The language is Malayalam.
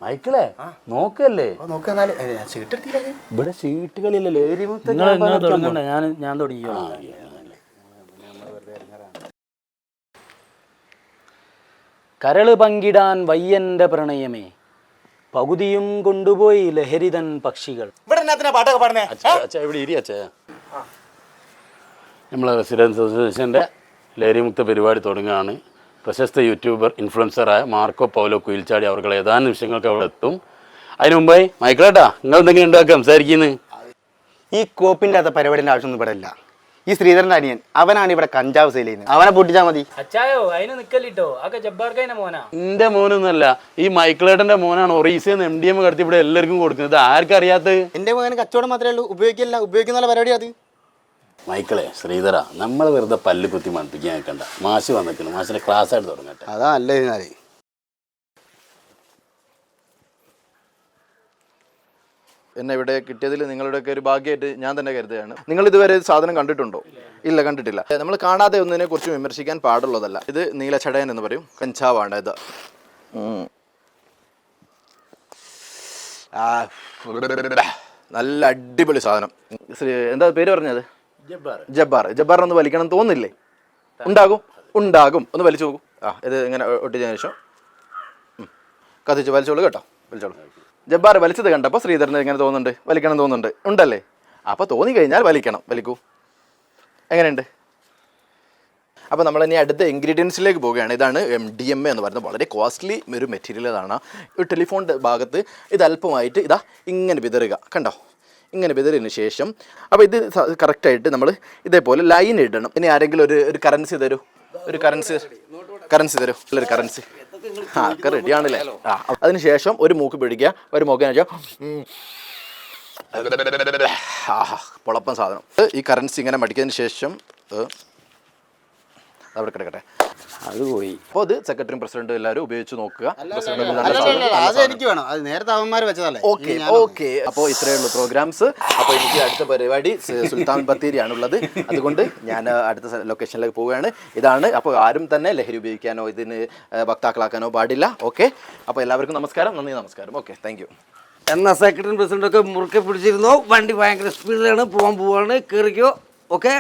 മൈക്കിളെ നോക്കല്ലേ ഇവിടെ സീറ്റുകളില്ലല്ലോ ഞാൻ തുടങ്ങിയോ. കരള് പങ്കിടാൻ വയ്യന്റെ പ്രണയമേ, പകുതിയും കൊണ്ടുപോയി ലഹരിതൻ പക്ഷികൾ. ഇവിടെ ഇരി അച്ഛാ. നമ്മളെ റെസിഡൻസ് അസോസിയേഷൻ്റെ ലഹരിമുക്ത പരിപാടി തുടങ്ങുകയാണ്. പ്രശസ്ത യൂട്യൂബർ ഇൻഫ്ലുവൻസറായ മാർക്കോ പൗലോ കുയിൽച്ചാടി അവർക്ക് ഏതാനും നിമിഷങ്ങൾക്ക് അവിടെ എത്തും. അതിന് മുമ്പായി മൈക്കിളേട്ടാ, നിങ്ങൾ എന്തെങ്കിലും ഉണ്ടാക്കുക സംസാരിക്കുന്നത്? ഈ കോപ്പിൻ്റെ അകത്ത പരിപാടിൻ്റെ ആവശ്യമൊന്നും ഇവിടെ ഇല്ല. ഈ ശ്രീധരൻ്റെ അനിയൻ അവനാണ് ഇവിടെ കഞ്ചാവ് സെയിൽ ചെയ്യുന്നത്. അവനെ പൊട്ടിച്ചാൽ മതി. അച്ചായോ അതിന് നിക്കല്ലോ, അതൊക്കെ ജബ്ബാർക്കൈന മോനാ. എന്റെ മോനൊന്നുമല്ല, ഈ മൈക്കിളേട്ടന്റെ മോനാണ് ഒറീസന്ന് MDMA കടത്തി ഇവിടെ എല്ലാവർക്കും കൊടുക്കുന്നത്. ആർക്കറിയാത്തത്? എൻ്റെ മോന് കച്ചവടം മാത്രമേ ഉള്ളൂ, ഉപയോഗിക്കുന്ന പരിപാടി അത്. മൈക്കിളെ, ശ്രീധര, നമ്മൾ വെറുതെ പല്ല് കുത്തി മണപ്പിക്കാൻ നിൽക്കണ്ട. മാഷ് വന്നിട്ടുണ്ട്, മാഷിന്റെ ക്ലാസ് ആയിട്ട് തുടങ്ങട്ടെ. അതാ അല്ല ഇതിനാല് എന്നെ ഇവിടെ കിട്ടിയതിൽ നിങ്ങളുടെയൊക്കെ ഒരു ഭാഗ്യമായിട്ട് ഞാൻ തന്നെ കരുതുകയാണ്. നിങ്ങൾ ഇതുവരെ സാധനം കണ്ടിട്ടുണ്ടോ? ഇല്ല, കണ്ടിട്ടില്ല. നമ്മൾ കാണാതെ ഒന്നിനെ കുറിച്ച് വിമർശിക്കാൻ പാടുള്ളതല്ല. ഇത് നീലച്ചടയൻ എന്ന് പറയും, കഞ്ചാവാണ് ഇത്. നല്ല അടിപൊളി സാധനം. എന്താ പേര് പറഞ്ഞത്? ജബ്ബാർ. ഒന്ന് വലിക്കണം തോന്നില്ലേ? ഉണ്ടാകും. ഒന്ന് വലിച്ചു നോക്കൂ. ഇത് ഇങ്ങനെ ഒട്ടിച്ചതിന് ശേഷം കത്തിച്ച് വലിച്ചോളൂ കേട്ടോ, വലിച്ചോളൂ. ജബ്ബാർ വലിച്ചത് കണ്ടപ്പോൾ ശ്രീധരന് എങ്ങനെ തോന്നുന്നുണ്ട്? വലിക്കണം തോന്നുന്നുണ്ട്? ഉണ്ടല്ലേ? അപ്പോൾ തോന്നിക്കഴിഞ്ഞാൽ വലിക്കൂ. എങ്ങനെയുണ്ട്? അപ്പോൾ നമ്മൾ ഇനി അടുത്ത ഇൻഗ്രീഡിയൻസിലേക്ക് പോവുകയാണ്. ഇതാണ് MDMA എന്ന് പറയുന്നത്. വളരെ കോസ്റ്റ്ലി ഒരു മെറ്റീരിയലാണ്. ഒരു ടെലിഫോണിൻ്റെ ഭാഗത്ത് ഇത് അല്പമായിട്ട് ഇങ്ങനെ വിതറുക, കണ്ടോ? ഇങ്ങനെ വിതറിയതിന് ശേഷം അപ്പോൾ ഇത് കറക്റ്റായിട്ട് നമ്മൾ ഇതേപോലെ ലൈൻ ഇടണം. ഇനി ആരെങ്കിലും ഒരു കറൻസി തരൂ, ഒരു കറൻസി തരൂ, നല്ലൊരു കറൻസി. ഒക്കെ റെഡിയാണല്ലേ? അതിനുശേഷം ഒരു മൂക്ക് പിടിക്കുക, ഒരു മൂക്കിന് വെച്ചാൽ പൊളപ്പം സാധനം. ഈ കറൻസി ഇങ്ങനെ മടിക്കുന്നതിന് ശേഷം അവിടെ കിടക്കട്ടെ, അത് പോയി. അപ്പോൾ അത് സെക്രട്ടറിയും പ്രസിഡന്റും എല്ലാവരും ഉപയോഗിച്ച് നോക്കുക. ഓക്കെ. അപ്പോൾ ഇത്രയേ ഉള്ളൂ പ്രോഗ്രാംസ്. അപ്പോൾ എനിക്ക് അടുത്ത പരിപാടി സുൽത്താൻ ബത്തേരിയാണുള്ളത്. അതുകൊണ്ട് ഞാൻ അടുത്ത ലൊക്കേഷനിലേക്ക് പോവുകയാണ്. ഇതാണ്. അപ്പോൾ ആരും തന്നെ ലഹരി ഉപയോഗിക്കാനോ ഇതിന് വക്താക്കളാക്കാനോ പാടില്ല. ഓക്കെ. അപ്പോൾ എല്ലാവർക്കും നമസ്കാരം. നന്ദി, നമസ്കാരം. Okay, thank you. എന്നാൽ സെക്രട്ടറി പ്രസിഡന്റൊക്കെ മുറുക്കെ പിടിച്ചിരുന്നോ? വണ്ടി ഭയങ്കര സ്പീഡിലാണ്, പോവാണ്, കയറിക്കോ. ഓക്കെ.